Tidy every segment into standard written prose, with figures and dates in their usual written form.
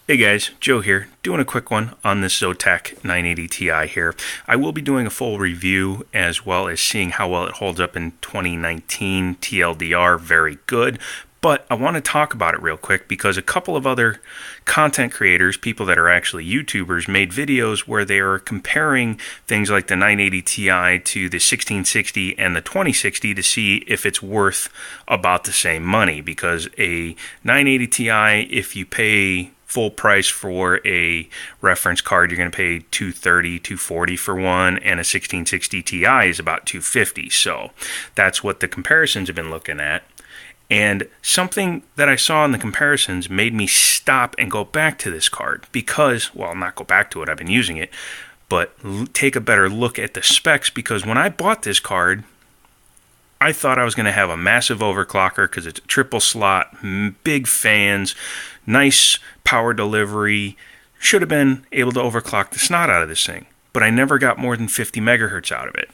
Hey guys, Joe here, doing a quick one on this Zotac 980 Ti here. I will be doing a full review as well as seeing how well it holds up in 2019 TLDR, very good. But I want to talk about it real quick because a couple of other content creators, people that are actually YouTubers, made videos where they are comparing things like the 980 Ti to the 1660 and the 2060 to see if it's worth about the same money. Because a 980 Ti, if you pay full price for a reference card, you're going to pay $230, $240 for one, and a 1660 Ti is about $250. So that's what the comparisons have been looking at. And something that I saw in the comparisons made me stop and go back to this card because, well, not go back to it, I've been using it, but take a better look at the specs, because when I bought this card, I thought I was going to have a massive overclocker because it's a triple slot, big fans, nice power delivery, should have been able to overclock the snot out of this thing. But I never got more than 50 megahertz out of it.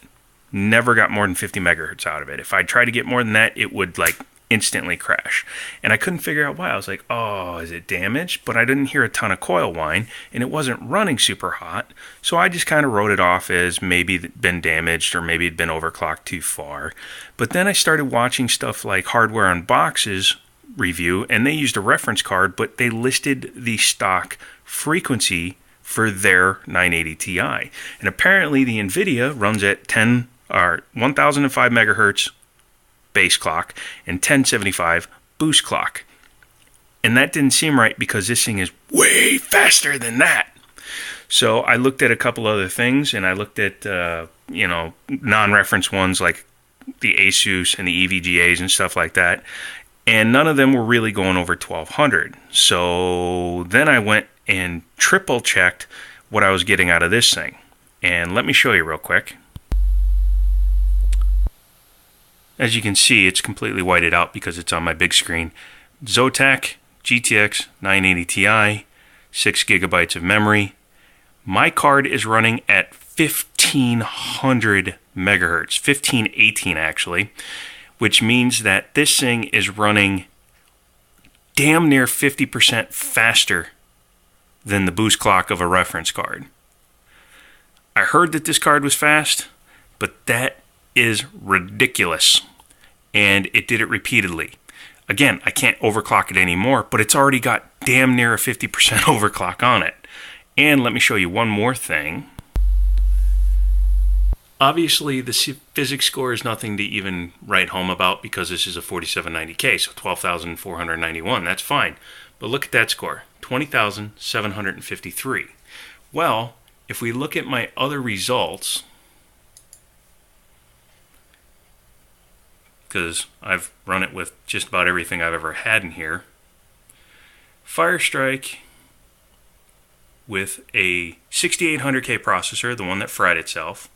Never got more than 50 megahertz out of it. If I tried to get more than that, it would instantly crash. And I couldn't figure out why. I was like, oh, is it damaged? But I didn't hear a ton of coil whine, and it wasn't running super hot. So I just kind of wrote it off as maybe it'd been damaged or maybe it'd been overclocked too far. But then I started watching stuff like Hardware Unbox's review, and they used a reference card, but they listed the stock frequency for their 980 Ti. And apparently the NVIDIA runs at 1005 megahertz base clock and 1075 boost clock. And that didn't seem right because this thing is way faster than that. So I looked at a couple other things, and I looked at non-reference ones like the Asus and the EVGAs and stuff like that, and none of them were really going over 1200. So then I went and triple checked what I was getting out of this thing. And let me show you real quick. As you can see, it's completely whited out because it's on my big screen. Zotac GTX 980 Ti, 6 gigabytes of memory. My card is running at 1500 megahertz, 1518 actually, which means that this thing is running damn near 50% faster than the boost clock of a reference card. I heard that this card was fast, but that is ridiculous, and it did it repeatedly. Again, I can't overclock it anymore, but it's already got damn near a 50% overclock on it. And let me show you one more thing. Obviously, the physics score is nothing to even write home about because this is a 4790K, so 12,491, that's fine. But look at that score, 20,753. Well, if we look at my other results, because I've run it with just about everything I've ever had in here. Firestrike with a 6800K processor, the one that fried itself,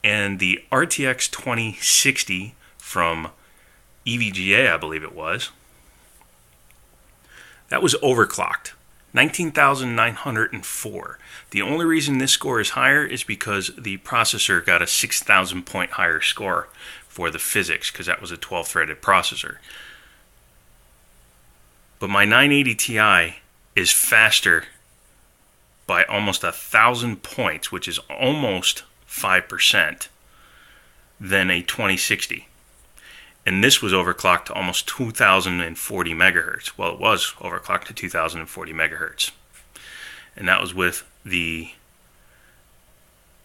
and the RTX 2060 from EVGA, I believe it was, that was overclocked. 19,904. The only reason this score is higher is because the processor got a 6,000 point higher score for the physics, because that was a 12-threaded processor. But my 980 Ti is faster by almost 1,000 points, which is almost 5%, than a 2060. And this was overclocked to almost 2,040 megahertz. Well, it was overclocked to 2,040 megahertz. And that was with the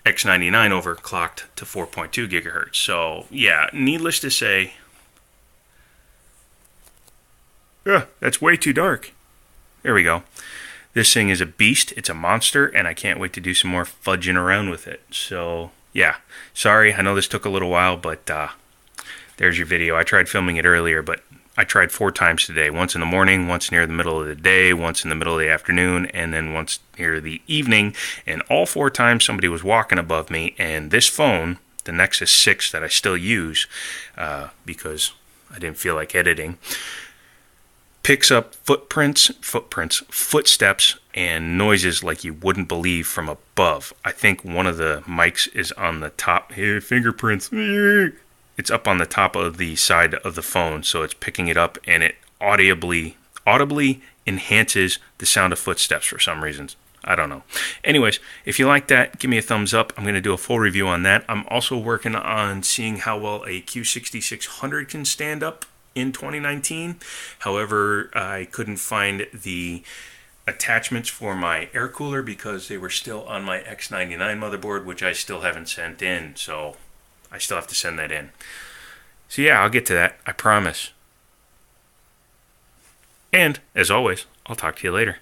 X99 overclocked to 4.2 gigahertz. So, yeah, needless to say, that's way too dark. There we go. This thing is a beast. It's a monster, and I can't wait to do some more fudging around with it. So, yeah, sorry. I know this took a little while, but there's your video. I tried filming it earlier, but I tried 4 times today. Once in the morning, once near the middle of the day, once in the middle of the afternoon, and then once near the evening. And all 4 times somebody was walking above me. And this phone, the Nexus 6 that I still use because I didn't feel like editing, picks up footsteps, and noises like you wouldn't believe from above. I think one of the mics is on the top. Here, fingerprints. It's up on the top of the side of the phone, so it's picking it up, and it audibly audibly enhances the sound of footsteps for some reasons. I don't know. Anyways, if you like that, give me a thumbs up. I'm going to do a full review on that. I'm also working on seeing how well a Q6600 can stand up in 2019. However, I couldn't find the attachments for my air cooler because they were still on my X99 motherboard, which I still haven't sent in. So I still have to send that in. So yeah, I'll get to that. I promise. And as always, I'll talk to you later.